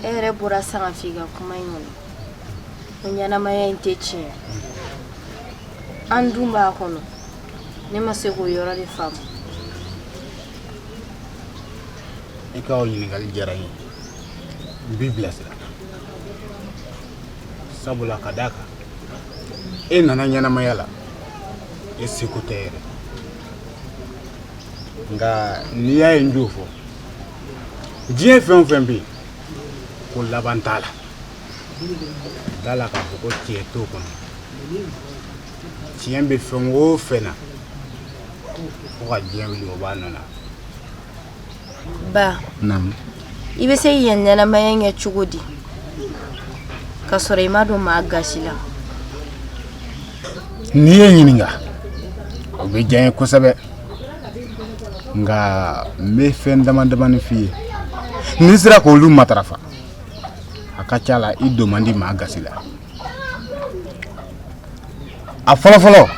ere bura sanga figa kuma yin onyana maya intechi andumba kono ne masego yora de fam e ka o ni gal jarayi bibla sabula kadaka e nana nyana mayala e sekutere nga niya njufo je fen bi ko labantala dala ka ko tieto kono tiembe fongo fena ko ga jemli o banana ba nam ibe sai yanyana mayanya chugudi ka sore madu ma gashila niye nyininga o be janye ko sabe nga me fen daman fi ni sira ko lu matrafa akachala i demandi ma gasila a folo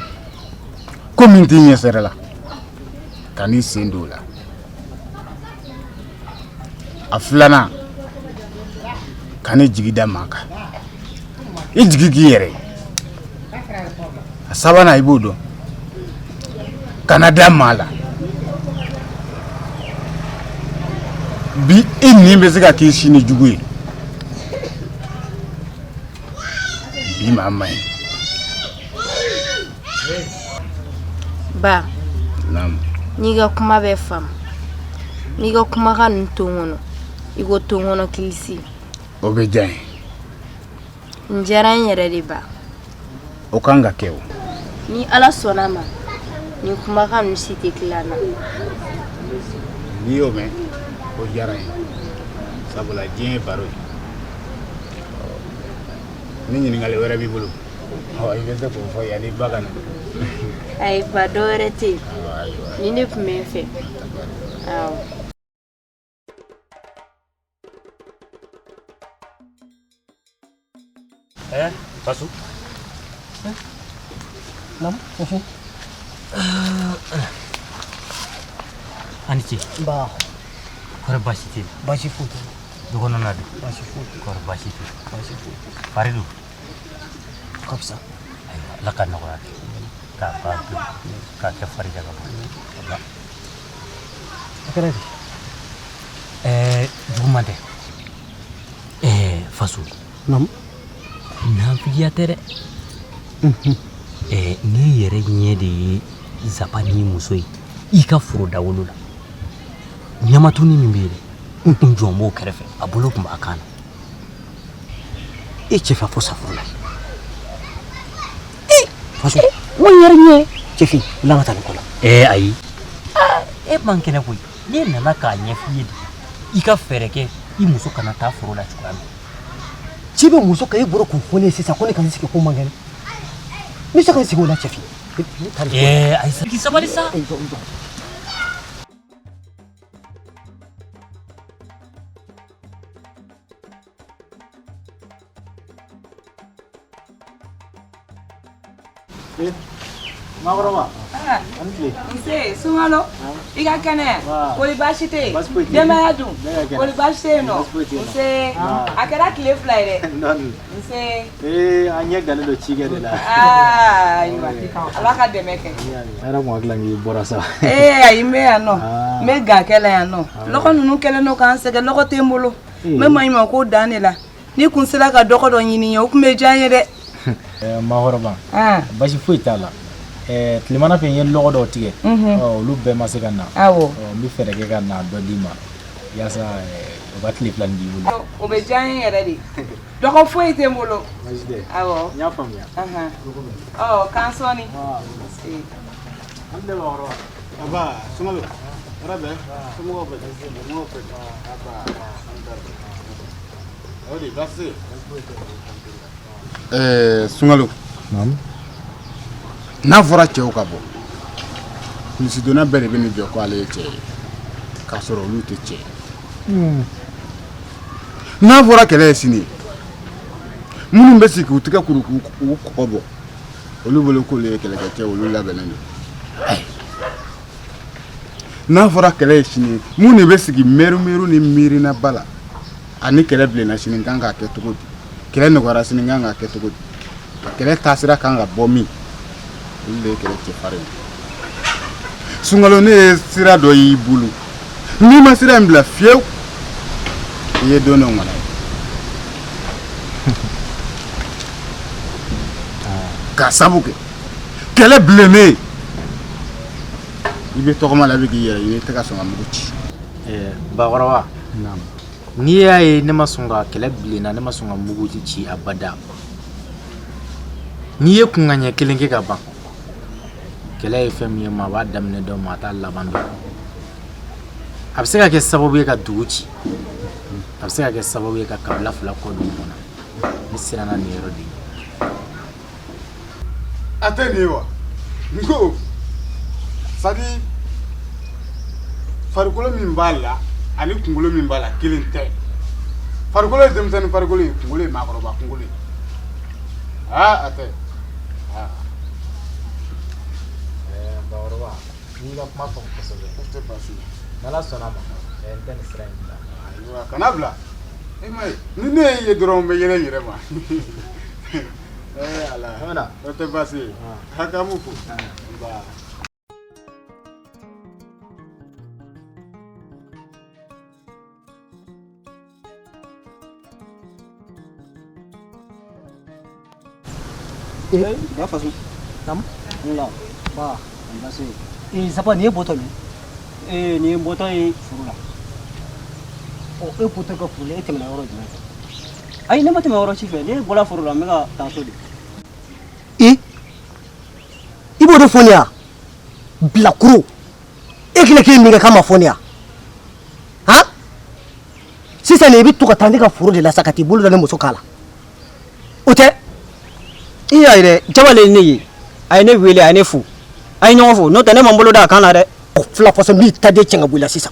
ko min ti nyesere la kani sendola a flana kani jigida maka i jigigi yere a sabana ibodo kanada mala bi inni be sika ki shini juguye bi mamai ba nam niga kuma be fam niga kuma kan tongono igo tongono kilisi obejan njaran yere de ba o kanga kewo ni ala sonama ni kuma kan site klana ni o me o jaray sabula jeen baro ni ni ngale wara bi bulu o ay bese ko fo yani bagana ay ba dorete ni ne pume fe aw Pasu nam ofu Anichi ba kore bashiti bashi futu dugono nadu bashi futu kore bashiti paridu kapsa lakan no kore ka pa ka ke farija ka ba akaradi dugumande fasu nam na fiya tere ni yere nyedi zapani musoi ika furu dawulula nyamatuni mimbele njombo kerefe abulo kuma akana chefa fosa furula fasu wonyere nye chefi langa tan kola ai mankene koy ni nana ka nyefiyedi ika fereke I muso kana ta furula chukami chibe muso kai buro ku fone sisa kone kan sike ko mangane mi saka sike wala chefi ai sa ki sabali sa Mabrama Nse sungalo iga kene koli bashite dema yadu koli bashite no nse akara kile fly de nse anya galelo chigere la aywa alaka demeke era mo aglangi borasa ayime ya no me ga kele ya no loko nunu kele no kan sege loko tembolo me mayima ko danela ni kun sila ka doko do nyini yo kume janye de mahorba bashi fuitala tlimana fe yen logo do tige lu be masika na awo mi fere ke kana do dima yasa batli plan di wulu o be janye yere di doko fuite mbolo awo nya famia oh kansoni ande mahorba aba sumalo rabe sumo be mo fe aba andar odi basi sungalo nam na fora ceu ka bo polisi dona bere beni jo ko ale che ka soro lu te che na fora kele sini munu be siki utika kuru ko bo olu bolo ko le kele ka che olu la benendo na fora kele sini munu be siki meru ni miri na bala ani kɛlɛ bilenna sini kan k'a kɛ cogo di kɛlɛ nɔgɔyara sini kan k'a kɛ cogo di kɛlɛ taasira kan ka bɔ min olu de ye kɛlɛ cɛfarin ye sunkalo ne ye sira dɔ y'i bolo n'i ma sira in bila fiyewu i ye don dɔ ŋɔna ye k'a sabu kɛ kɛlɛ bilennen i bɛ tɔgɔma la i bɛ k'i yɛrɛ i tɛ ka sɔn ka mugu ci bakɔrɔba n'i y'a ye ne ma sɔn ka kɛlɛ bilenna ne ma sɔn ka mugu ci abada n'i ye kunkanɲɛ kelen kɛ ka ban kɛlɛ ye fɛn min ye maa b'a daminɛ dɔn maa t'a laban dɔn a bɛ se ka kɛ sababu ye ka dugu ci a bɛ se ka kɛ sababu ye ka kabila fila kɔ don ɲɔgɔn na ne siranna nin yɔrɔ de ye a tɛ nin ye wa n ko sadi farikolo min b'a la ani kunkolo min b'a la kelen tɛ farikolo ye denmisɛnnin farikolo ye kunkolo ye maakɔrɔba kunkolo ye a tɛ bakɔrɔba n'i ka kuma faamu kosɛbɛ o tɛ baasi ye n'ala sɔnna ma n tɛ nin sira in bila ayiwa kana bila e ma ye ni ne ye dɔrɔn n bɛ yɛlɛ n yɛrɛ ma ala o tɛ baasi ye hakamu fo nba ba faso nam la ba ambase sapa ni boto ni ni boto yi furula o e puto ko furula e temna yoro jina ai ne mate yoro chife ni bola furula me ga taso di ibo do fonia bila kuro e kile ke mi ga kama fonia ha sisa ne bitu ka tandika furu de la sakati bulu da ne muso kala ote iya ire jabale ne yi ai ne wele ai ne fu ai nyon fu no tane mambolo da kana de o fla foso mi tade chenga bula sisa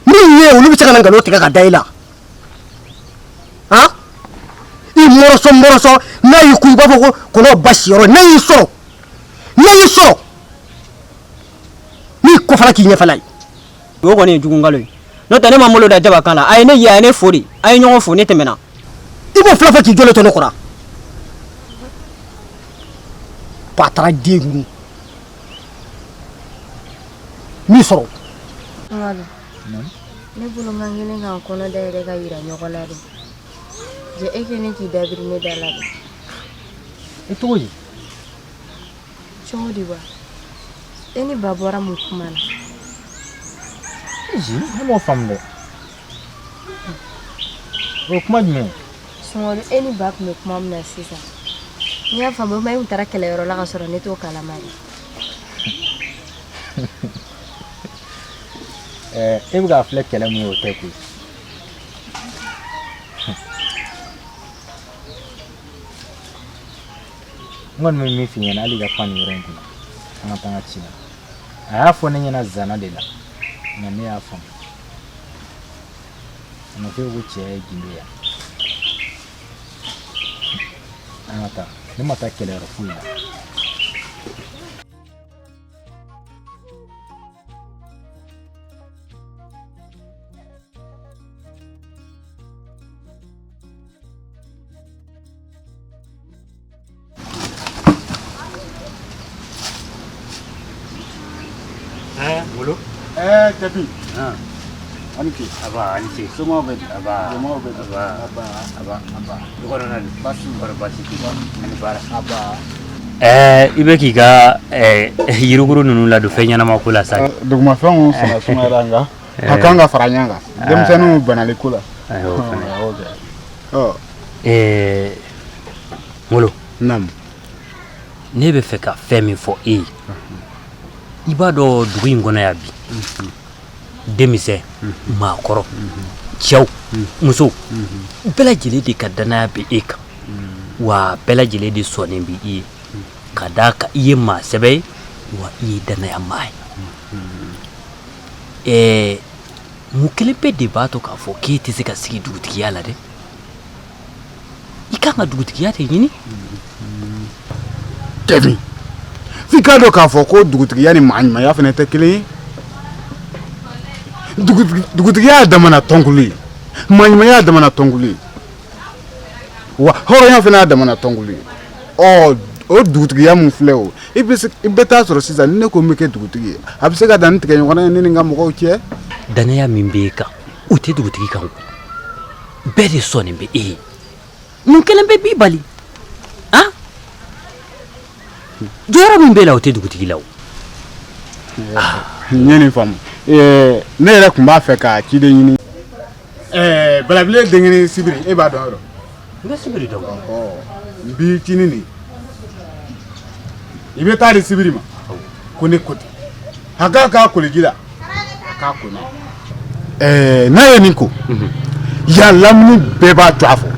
mi ye ulu bi chenga ngalo tika ka daila ha i moroso na yi ku ba fo ko no bashiro na yi so ni ko fala ki nya falai wo ko ne jugu ngalo no tane mambolo da jaba kana ai ne yi ai ne fori ai nyon fu ne temena ibo fla fa ki jole to no kora patra dengu mi soro ngalo ne bulu ngangene nga kono da yere ga yira nyogona de je ekene ki dabiri ne dala de itoyi chodi ba eni babora mu kumana ji mo famle o kuma jme songolo eni bak me kuma na sisa ni ya famu mai utara kele yoro la ka soro ne to kala mari e bi ga fle kele mu o te ku ngon mi fi yana ali ga pan yoro nku ana tanga china aya fo ne nyana zana de la na ne ya fam na fe wo che gindo ya ana ta ne mata kele yoro fu ya Bolo? Tapi. Aniki. Aba, aniki. Semua bed. Aba. Semua bed. Aba. Duka na ni. Basu. Basi ki. Ani bara. Aba. Ibe ki ga yiruguru nunu la do fenya na makula sa. Duguma fɛnw sɔnna sumaya nga a kan ka fara ɲɔgɔn kan denmisɛnninw banali ko la Molo nam ne bɛ fɛ ka fɛn min fɔ e ye i b'a dɔn dugu in kɔnɔ yan bi denmisɛn maakɔrɔ cɛw musow bɛɛ lajɛlen de ka danaya bɛ e kan wa bɛɛ lajɛlen de sɔnnen bɛ i ye ka d'a kan i ye maa sɛbɛ ye wa i ye danaya maa ye mun kelen bɛ de b'a to k'a fɔ k'e tɛ se ka sigi dugutigiya la dɛ i kan ka dugutigiya de ɲini Kevin f'i k'a dɔn k'a fɔ ko dugutigiya ni maa ɲumanya fana tɛ kelen ye dugutigiya ye damana tɔnkulu ye maɲumanya damana tɔnkulu ye wa hɔrɔnya fana y'a damana tɔnkulu ye o dugutigiya mun filɛ o i bɛ taa sɔrɔ sisan ni ne ko n bɛ kɛ dugutigi ye a bɛ se ka danni tigɛ ɲɔgɔnna ye ne ni n ka mɔgɔw cɛ danaya min b'e kan o tɛ dugutigi kan bɛɛ de sɔnnen bɛ e ye mun kelen bɛ b'i bali han jɔyɔrɔ min b'e la o tɛ dugutigi la o n ye nin faamu ne yɛrɛ tun b'a fɛ ka ciden ɲini balabile denkɛni sibiri e b'a dɔn yɔrɔ n bɛ sibiri dɔn n b'i cini nin i bɛ taa di sibiri ma ko ne ko ten a k'a koliji la a k'a ko n'a n'a ye nin ko yan lamini bɛɛ b'a to a fɔ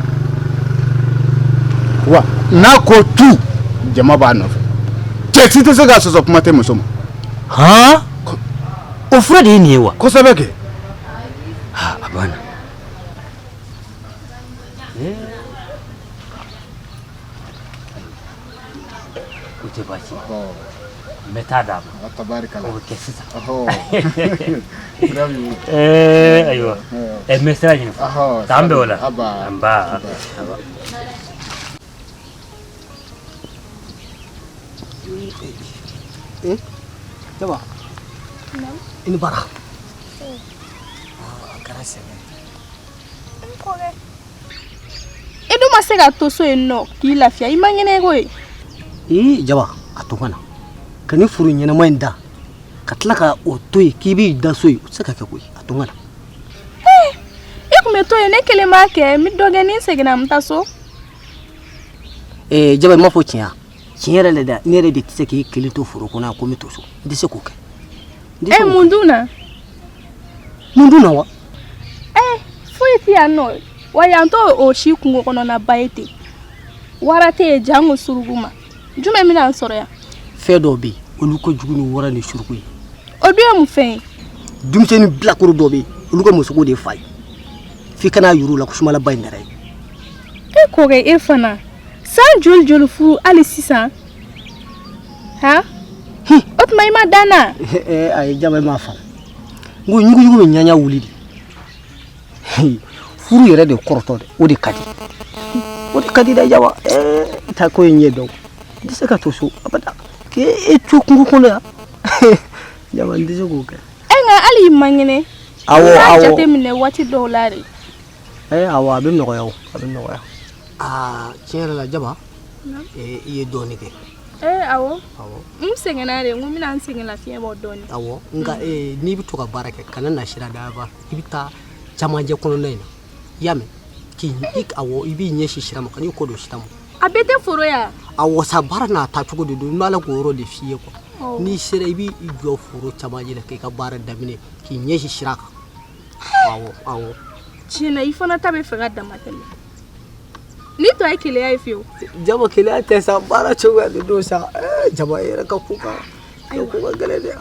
wa n'a ko tu jama b'a nɔfɛ cɛ si tɛ se k'a sɔsɔ kuma tɛ muso ma han o fura de ye nin ye wa kosɛbɛ kɛ a banna o tɛ baasi n bɛ taa d'a ma o bɛ kɛ sisan ayiwa n bɛ sira ɲini k'an bɛn o la n ba Jaba ini bara kɛra sɛgɛn e dun ma se ka to so yen nɔ k'i lafiya i ma ɲɛnɛ koyi Jaba a to kana ka ni furu ɲɛnama in da ka tila ka o to yen k'i b'i da so yen o tɛ se ka kɛ koyi a to kana e kun bɛ to yen ne kelen b'a kɛ n bɛ dɔ kɛ ni n seginna n bɛ taa so Jaba i m'a fɔ tiɲɛ tiɲɛ yɛrɛ la dɛ ne yɛrɛ de tɛ se k'i kelen to foro kɔnɔ ko n bɛ to so n tɛ se k'o kɛ mun dun na wa foyi tɛ yan nɔ wa yan t'o o si kungo kɔnɔna ba ye ten wara tɛ yen jango surugu ma jumɛn bɛna n sɔrɔ yan fɛn dɔw bɛ yen olu ka jugu ni wara ni surugu ye o dun ye mun fɛn ye denmisɛnnin bilakoro dɔw bɛ yen olu ka musogo de fa ye f'i kana yuru la ko sumalaba in nɛrɛ ye e kɔrɔ e fana san joli furu hali sisan ha o tuma i ma danna ayi Jaba m'a faamu n ko ɲuguɲugu bɛ ɲaɲa wuli de furu yɛrɛ de kɔrɔtɔ de o de ka di dɛ Jaba ta ko in ɲɛ dɔn n tɛ se ka to so abada k'e to kungo kɔnɔ yan Jaba n tɛ se k'o kɛ nka hali i ma ɲinɛ awɔ n'a jateminɛ waati dɔw la de awɔ a bɛ nɔgɔya o a bɛ nɔgɔya tiɲɛ yɛrɛ la Jaba i ye dɔɔnin kɛ awɔ n sɛgɛnna de n ko n bɛna n sɛgɛn lafiɲɛ bɔ dɔɔnin awɔ nka n'i bɛ to ka baara kɛ kana na sira daba i bɛ taa camancɛ kɔnɔna in na i y'a mɛn i b'i ɲɛsin sira ma ka n'i ko don sira ma a bɛɛ tɛ foro yan awɔ sa baara n'a taa cogo de don n b'a la k'o yɔrɔ de f'i ye quoi n'i sera i b'i jɔ foro camancɛ la k'i ka baara daminɛ k'i ɲɛsin sira kan awɔ tiɲɛ na i fana ta bɛ fɛ ka dama tɛmɛ ni to ye keleya ye fiyewu Jaba keleya tɛ sa baara cogoya de don sa Jaba yɛrɛ ka ko ka gɛlɛn dɛ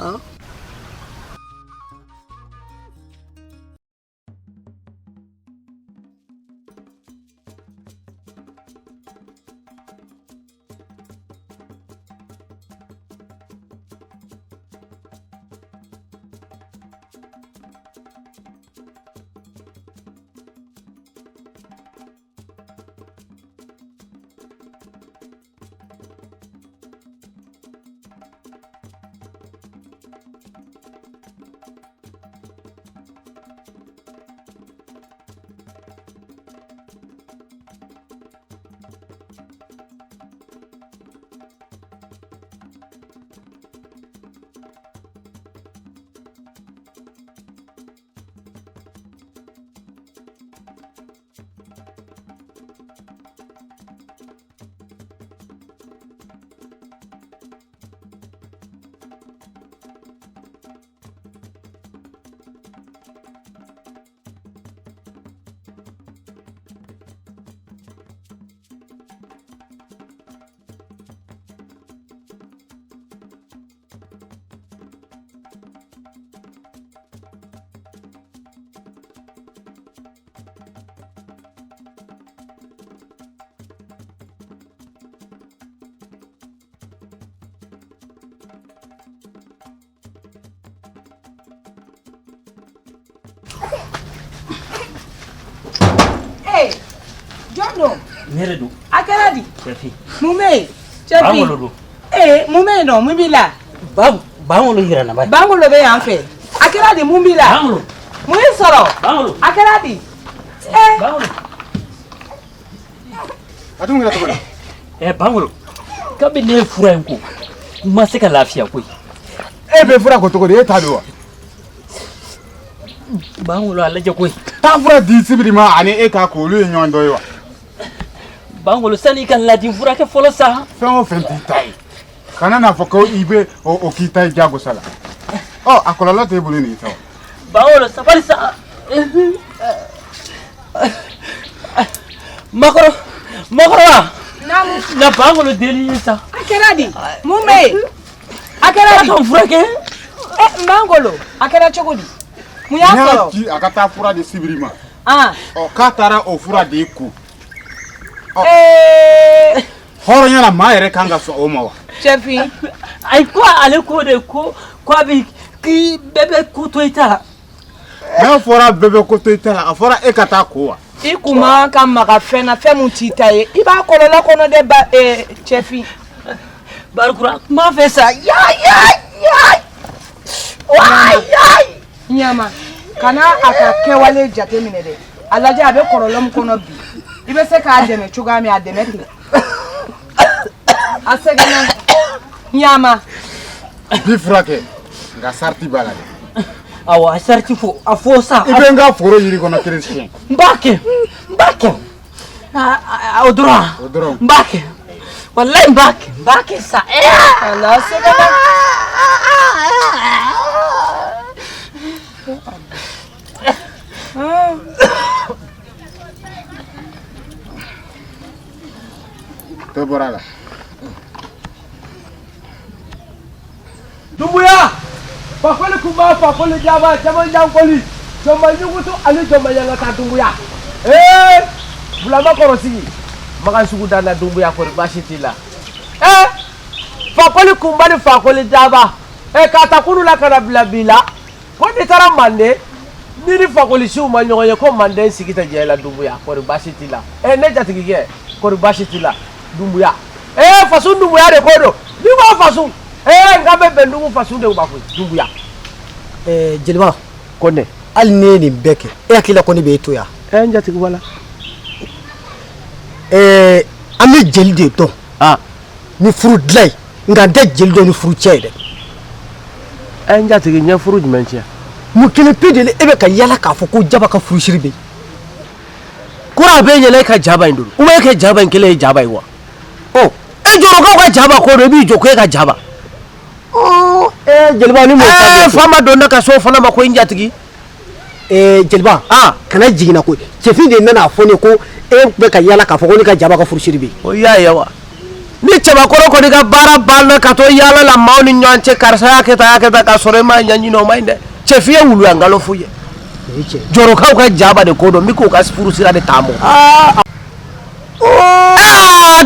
non nere do akeradi chefi mume chefi bangolo do mume no mubila bangolo hira na bai bangolo be yan fe akeradi mubila bangolo muyi soro bangolo akeradi bangolo Atum ngira to. bangolo kabe ne fura yanko ma se ka lafiya koi Be fura ko to ko de ta do. bangolo alaje koi Ta fura di sibiri ma ani e ka ko lu nyon do yo. bangolo sani kan ladin fura ke folo sa Fen o fen ti tai. Kana na foko ibe o kita jago sala. Oh, akola te bulu ni to. bangolo safari sa makoro na bangolo deli sa akeradi mume akeradi kan fura ke bangolo akera chokodi muya soro Ki akata fura de sibiri ma. ah O ka tara o fura de ku. Horo nyala ma ere kanga so o ma wa. chefi ai ko ale ko de ko abi ki bebe ko to ita Na fura bebe ko to itala afora e kata ko wa. ikuma ka maka fena femu titaye iba kolola kono de ba chefi barkura ma fe sa ya nyama kana aka kewale jate mine de alaje abe kololom kono bi ibe se ka ademe chuga mi ademe ti asegena nyama Bi fura ke nga sarti bala. awa sarti fo afo sa Ibe nga foro yiri kono Christian. mbake odura Odoro. mbake wallahi mbake sa ala segena To borala. Dumbuya fakole kuma fakole jaba jaman jankoli joma nyugutu ani joma yanga ta dumbuya bulama korosi makan sugu dana dumbuya ko bashitila fakole kumba ni fakole jaba kata kunu la kana bila ko ni tara mande ni ni fakole shi uma nyonye ko mande sigita jela dumbuya ko bashitila ne jatigi ke ko bashitila dumbuya fasun dumbuya de kodo ni ma fasun ngabe bendugu fasun de bafu dumbuya jeliba konne hali ne nin bɛɛ kɛ e hakili la ko ne bɛ e to yan njatigi wala an bɛ jeli de dɔn ni furu dilan ye nka n tɛ jeli dɔn ni furu cɛ ye dɛ njatigi ɲɛ furu jumɛn cɛ mun kelen pe de la e bɛ ka yala k'a fɔ ko jaba ka furusiri bɛ yen ko a bɛ yɛlɛ e ka jaba in don ou bien e ka jaba in kelen ye jaba ye wa e jɔrɔkaw ka jaba ko don i b'i jɔ ko e ka jaba jeliba ni m'o faamuya fa ma don ne ka so fana ma ko n jatigi jeliba kana jiginna koyi cɛfin de nana fɔ ne ko e bɛ ka yala k'a fɔ ko ne ka jaba ka furusiri bɛ yen o y'a ye wa ni cɛbakɔrɔ kɔni ka baara banna ka to yala la maaw ni ɲɔgɔn cɛ karisa y'a kɛ tan k'a sɔrɔ e m'a ɲɛɲini o ma ɲi dɛ cɛfin ye wuluya nkalon f'u ye jɔrɔkaw ka jaba de ko don n bɛ k'o ka furusira de taa mɔ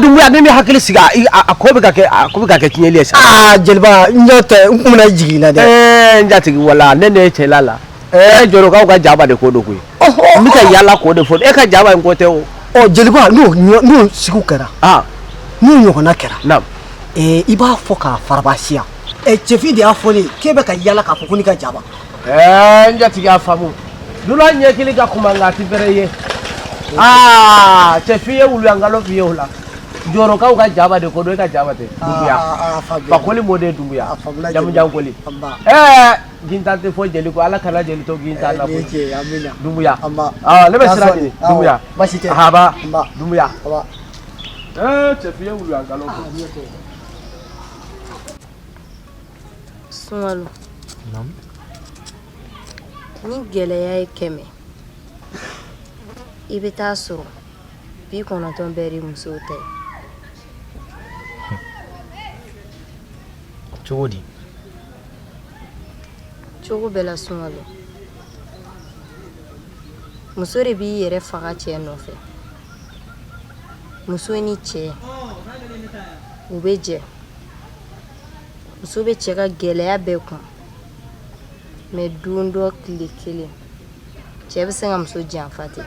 dumbuya ne ni hakili sigi a ko bɛ ka kɛ tiɲɛli ye sa jeliba n y'o tɛ n kun bɛna jigin na dɛ n jatigi wala ne ye cɛla la jɔrɔkaw ka jaba de ko don koyi n bɛ ka yala k'o de fɔ e ka jaba in ko tɛ o jeliba n'o sigiw kɛra n'o ɲɔgɔnna kɛra i b'a fɔ k'a farabasiya cɛfin de y'a fɔ ne k'e bɛ ka yala k'a fɔ ko ne ka jaba n jatigi y'a faamu lula ɲɛ kelen ka kuma nka a tɛ bɛrɛ ye cɛfin ye wuluya nkalon f'i ye o la jɔrɔkaw ka jaba de ko don e ka jaba tɛ dumbuya fakoli m'o de ye dumbuya jamujankoli gintan tɛ fɔ jeli ko ala kana jeli to gintan na koyi dumbuya ne bɛ sira ɲini dumbuya haba dumbuya cɛfin ye wuluya nkalon f'i ye Sunkalo ni gɛlɛya ye 100 i bɛ taa sɔrɔ 90 bɛɛ de musow tɛ cogo di cogo bɛɛ la Sunkalo muso de b'i yɛrɛ faga cɛ nɔfɛ muso ni cɛ u bɛ jɛ muso bɛ cɛ ka gɛlɛya bɛɛ kun mais don dɔ tile kelen cɛ bɛ se ka muso janfa ten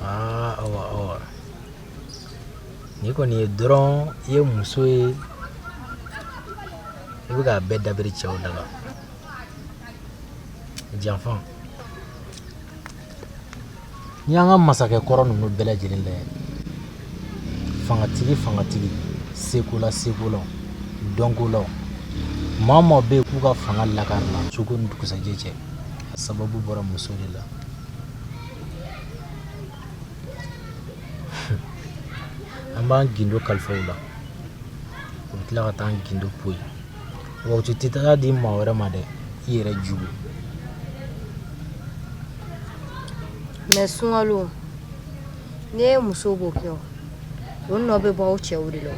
awa ni kɔni ye dɔrɔn i ye muso ye i bɛ k'a bɛɛ dabiri cɛw da la janfan ni y'an ka masakɛ kɔrɔ ninnu bɛɛ lajɛlen lajɛ fangatigi sekola dɔnkolaw maa maa bɛ yen k'u ka fanga lakari la cogo ni dugusajɛ cɛ a sababu bɔra muso de la an b'an gindo kalifa u la u bɛ tila ka taa an gindo poyi wa u tɛ taa di maa wɛrɛ ma dɛ i yɛrɛ jugu mais Sunkalo ne ye muso b'o kɛ o nɔ bɛ bɔ aw cɛw de la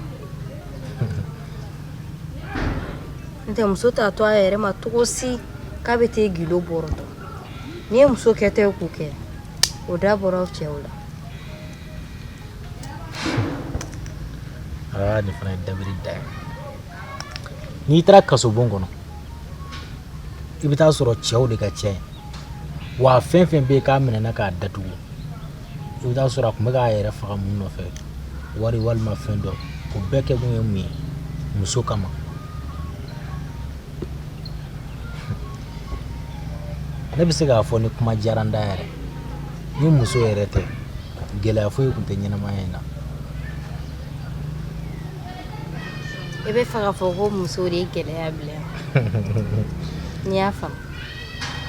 ntɛ muso t'a to a yɛrɛ ma togo si k'a bɛ taa gilo bɔrɔtɔ ni ye muso kɛ tɛ k'u kɛ o da bɔra aw cɛw la nin fana ye dabiri da ye n'i taara kasobon kɔnɔ i bɛ taa sɔrɔ cɛw de ka ca yen wa fɛn fɛn bɛ yen k'a minɛna k'a datugu i bɛ taa sɔrɔ a tun bɛ k'a yɛrɛ faga mun nɔfɛ wari walima fɛn dɔ o bɛɛ kɛ kun ye mun ye muso kama ne bɛ se k'a fɔ ni kuma diyara n da yɛrɛ ni muso yɛrɛ tɛ gɛlɛya foyi tun tɛ ɲɛnamaya in na i bɛ fɛ k'a fɔ ko muso de ye gɛlɛya bila yan n'i y'a faamu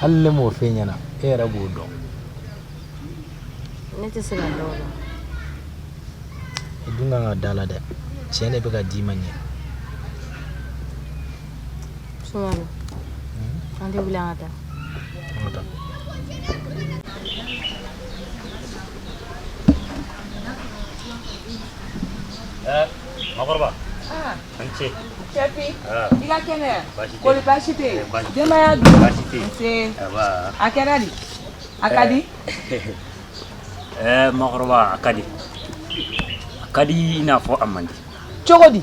hali ne m'o f'e ɲɛna e yɛrɛ b'o dɔn ne tɛ se ka dɔn o la i dun kan ka da la dɛ tiɲɛ de bɛ ka d'i ma ɲɛ Sunkalo an tɛ wuli an ka taa Makɔrɔba an ce Cɛfi i ka kɛnɛ kɔri baasi tɛ yen denbaya dun nse a kɛra di a ka di Makɔrɔba a ka di i n'a fɔ a man di cogo di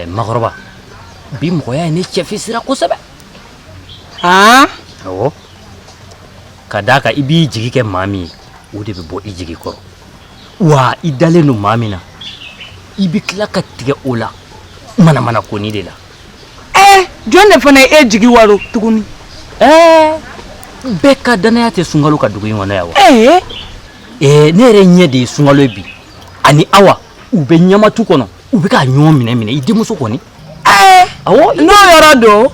Makɔrɔba bi mɔgɔya ye ne cɛfi sira kosɛbɛ awɔ ka d'a kan i b'i jigi kɛ maa min ye o de bɛ bɔ i jigi kɔrɔ wa i dalen don maa min na i bɛ tila ka tigɛ o la manamana koni de la jɔn de fana ye e jigi waro tuguni bɛɛ ka danaya tɛ Sunkalo ka dugu in kɔnɔ yan wa ne yɛrɛ ɲɛ de ye Sunkalo ye bi ani Awa u bɛ ɲamatu kɔnɔ u bɛ k'a ɲɔgɔn minɛ i denmuso kɔni awɔ n'o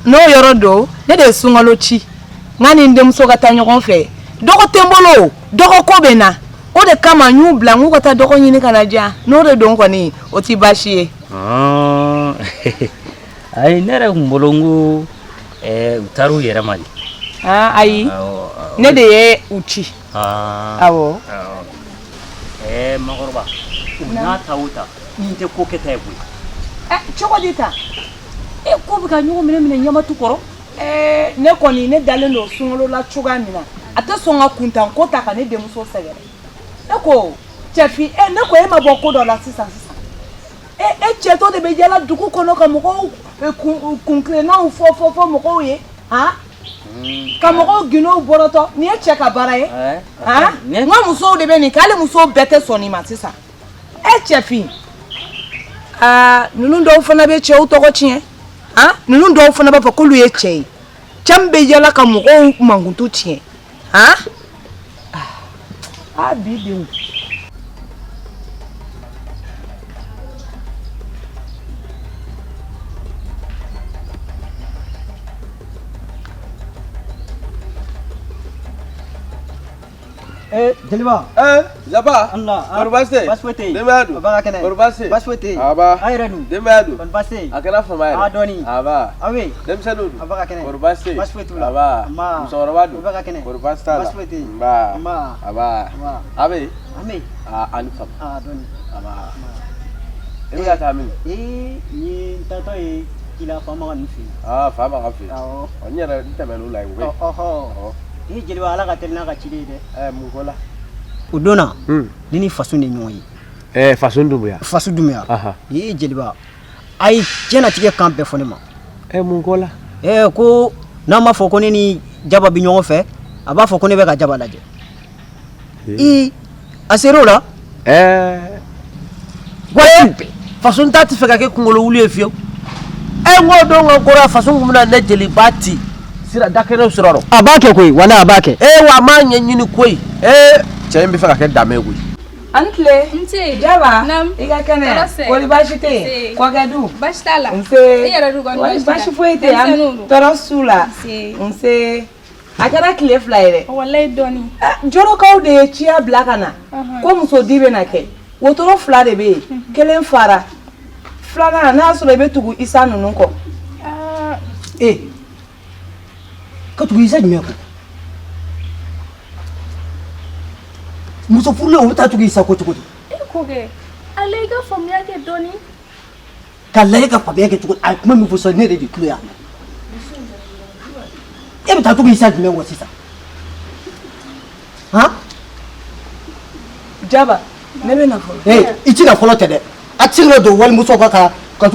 yɔrɔ don ne de ye Sunkalo ci nka ni n denmuso ka taa ɲɔgɔn fɛ dɔgɔ tɛ n bolo dɔgɔ ko bɛ na o de kama n y'u bila n k'u ka taa dɔgɔ ɲini ka na diyan n'o de don kɔni o tɛ baasi ye ayi ne yɛrɛ tun bolo n ko u taara u yɛrɛ ma de ayi ne de ye u ci awɔ Makɔrɔba n'a ta o ta n tɛ ko kɛta ye koyi cogo di ta ko bɛ ka ɲɔgɔn minɛ ɲamatu kɔrɔ ne kɔni ne dalen don Sunkalo la cogoya min na a tɛ sɔn ka kuntan ko ta ka ne denmuso sɛgɛrɛ ne ko cɛfi ne ko e ma bɔ ko dɔ la sisan e cɛtɔ de bɛ yala dugu kɔnɔ ka mɔgɔw kunkilennaw fɔ mɔgɔw ye ka mɔgɔw gindow bɔrɔtɔ nin ye cɛ ka baara ye n ka musow de bɛ nin kɛ hali musow bɛɛ tɛ sɔn nin ma sisan cɛfi ninnu dɔw fana bɛ cɛw tɔgɔ tiɲɛ ninnu dɔw fana b'a fɔ k'olu ye cɛ ye cɛ min bɛ yala ka mɔgɔw mankutu tiɲɛ bi denw Jeliba Laba Allah Barbaste Basfote Demadu Abaka kene Barbaste Basfote Aba Ayrenu Demadu Basfote Akala Famay Adoni Aba Awe Demsadu Abaka kene Barbaste Basfote Aba Ma Musorabadu Abaka kene Barbaste Basfote Ba Ma Aba Ma Abe Ame Alifam Adoni Aba Ega tamin ni tato e kila fama nufi fama kafi onyera ntemelu la ngwe Jeliba ala ka tɛnɛ ka ci de mun ko la o donna ni faso ni ɲɔgɔn ye faso Dumbuya Jeliba a ye diɲɛlatigɛ kan bɛɛ fɔ ne ma mun ko la ko n'a ma fɔ ko ne ni Jaba bɛ ɲɔgɔn fɛ a b'a fɔ ko ne bɛ ka Jaba lajɛ a ser'o la façon t'a ti fɛ ka kɛ kunkolo wuli ye fiyewu n ko don ka kɔrɔ façon kun bɛna ne jeli ba ti sira dakɛnɛw sira rɔ a b'a kɛ koyi wala a b'a kɛ wa a m'a ɲɛɲini koyi cɛ in bɛ fɛ ka kɛ danbe koyi Antle, Java, Iga Kene, Wali Bashite, Kwagadu, Bastala, Wali Bashifuete, Torosula, Unse, Akara Cliff Lire, or late Donny. Joroka de Chia Blackana, come so divinake, Wotoro Fladebe, Kellen Fara, Flaga, Naso Lebe to Isan Nunko. Cut with that milk. Muso furu o ta tugu isa ko tugu ko ge alega fam ya ke doni kala ka fa ke tugu a kuma mi fuso ne de clear e ta tugu isa me wo sisa ha Jaba nebe na folo ichi na folo tede a tinga do wal muso ka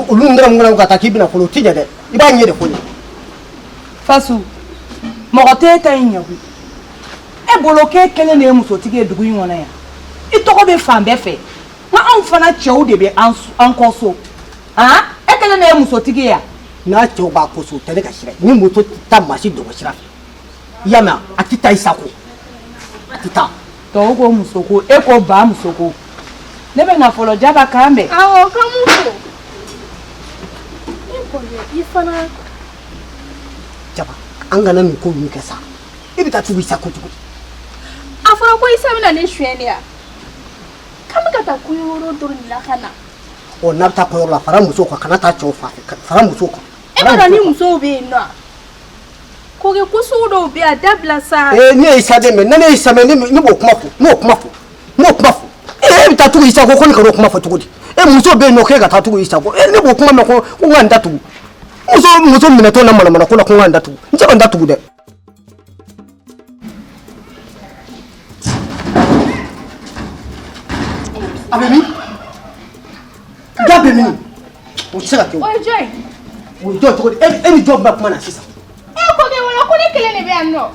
ulu ngara ngara ka ta kibina folo tije de iba nye de folo fasu mo te ta nyawu e boloke kele ne muso tige dugu ngona ya itoko be fan be fe wa an fana chew de be an koso e kele ne muso tige ya na chew ba koso tele ka shire ni moto ta mashi do shira yama atita isako atita to ko muso ko e ko ba muso ko ne be na folo Jaba kambe awo kamuso e ko ye ifana Jaba an gana mi ko mi kasa e bi ta tugu isako tugu afara ko isa mina ne shwene ya kama kata kuyoro dori la kana o na ta ko la fara muso ko kana ta chofa fara muso ko e ba ni muso be no ko ge ko so do be adabla sa ni isa de me na isa me ni bo kuma fu e ta tugu isa ko ko ni ko kuma fu tugu muso be no ke ga ta tugu isa ko ni bo kuma me ko nganda tugu muso mina to na mana ko na ko nganda tugu nje nganda tugu de Abemi? Gabemi? O tira ke o. Oi, Joy. O Joy to any job back man assisa. Ko ge wala ko ne kele ne be anno.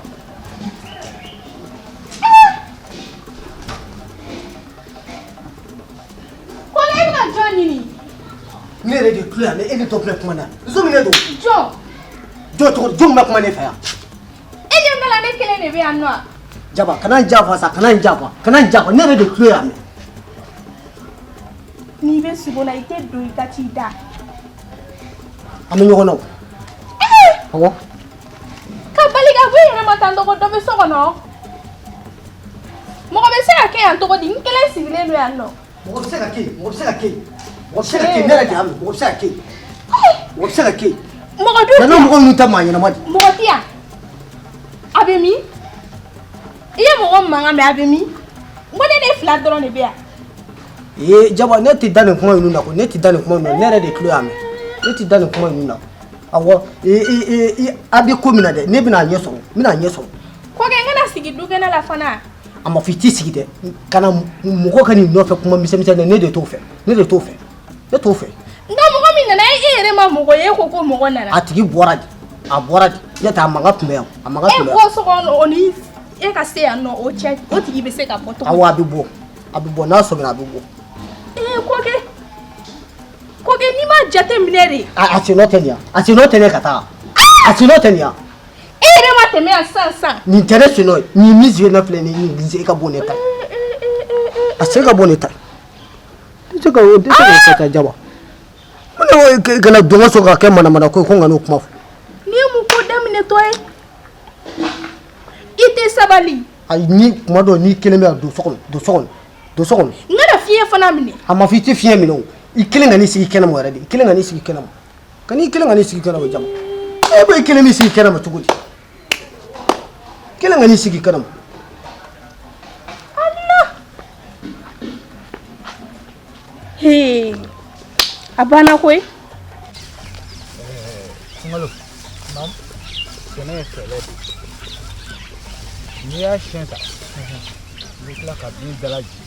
Ko ne ga Joy ni. Ne re de clear ne any job back man. Zo mi ne do. Jo to jom back man e fa ya. E je ngala ne kele ne be anno. Jaba kana java sa kana java ne re de clear me. Ni be sibona ite do ikati da Ami nyoko no awo ka bali ga gwe ne matando ko do be so kono mo ko be se ke an to ko din kele sibile no ya no mo se ka ke ne re de am mo se ka ke mo ko du na mo ko nuta ma nyina madi mo ko tia abemi iye mo ko manga me abemi mo ne flat dron ne be ya Jaba ne ti dani kuma yinu na ko ne ti dani kuma yinu ne re de clear me ne ti dani kuma yinu na awo abi ko mina de ne bina nyeso ko ge ngana sigi du gena la fana ama fiti sigi de kana mugo kani no fe kuma mise ne de to fe nga mo ko mina na ere ma mugo ye ko mugo na atigi bora di ya ta manga pume ko so on oni e ka se anno o che o tigi be se ka poto awa abibo na so mina abibo ko ge ni ma jate minere ati no tenia kata ati no tenia ere ma teme sansan ni interesse no ni mizi na plane ni ngize ka boneta ase ka boneta ite ka o de ka Jaba mona kana donga so ka ke mana ko ngano kuma ni mu ko damne toy ite sabali ay ni kuma do ni keleme do sokon ngara fiye fana mine ama fiti fiye mino ikele ngani sigi kenam waradi ikele ngani sigi kenam kani ikele ngani sigi kenam Jaba e bo ikele mi sigi kenam tugudi ikele ngani sigi kenam Allah he abana koy Ngalo mam kene fele ni ya shenta ni kla ka bin dalaji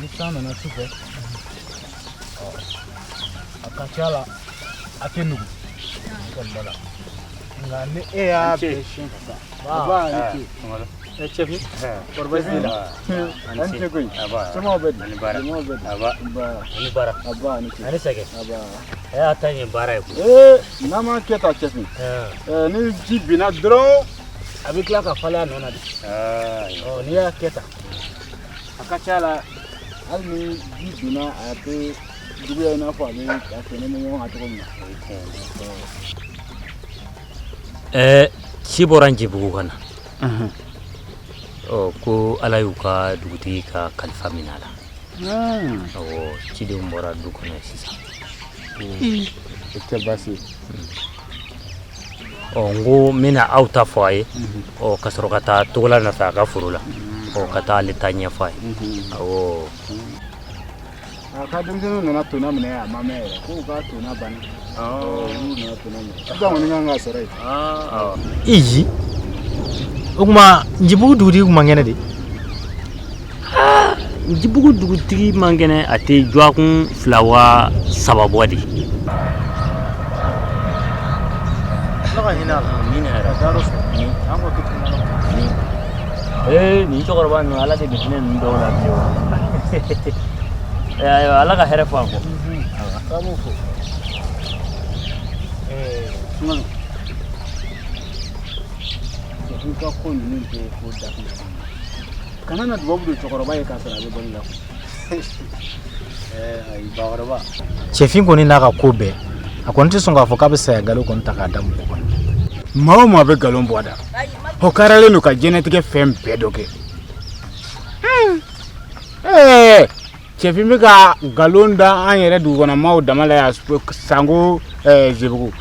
ni tano na sufe akachala atenu kollala ngane e ya be shenta ba ni Chefi. Korbasila. Ante koy. Aba. Sama bed. Ani bara. Aba. Ba. Ani bara. Aba ni. Ani sake. Aba. Ya ta yin bara ku. Nama keta chefi. Ni jibina dro avec la kafala nona di. Oh ni ya keta. Akachala alni jibina ate dubu na fa ni akene mo atoko na. Ciboran jibugu kana. Ko ala yu ka duguti ka kalifa minala. Cidi mbora duko na sisa. Ite basi. Ngo mina auta foye. Kasoro kata togola na fa ka furula. Kata litanya foye. Ka demzeno na tuna mne ya mamera ko ka tuna bana. Ni na tuna. Ba woni nga sore. Iji. Ukuma njibugu dugutigi kuma ngene de. Njibugu dugutigi mangene ate jwakun flawa sababu de. Laka hina mina era daros ni ango kituna ni. Ni chokor ban ala de bitne ndo la biyo. Ala ka here fa ko. Kamu fo. Suman. Ka ko ni ko ko da. Kana na dubu do chokoro baye ka sara be bonga. Ai bawara. Chefi ko ni naka kobe. Akonti songa fo ka be sa galo kon takadam ko. Mawo ma be galon boda. Ho karale no ka genetique fem pedoke. Chefi mi ka galon da an yere du kona mawo damala ya sango zebugu.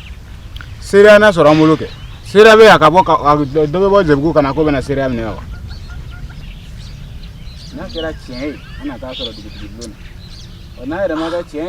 Sera na soro amuluke. Sera be akabo dobe bo zebugu kana ko be na sera amne wa. Na kera chien ana ta soro dugu dugu lona. Ona era ma ga chien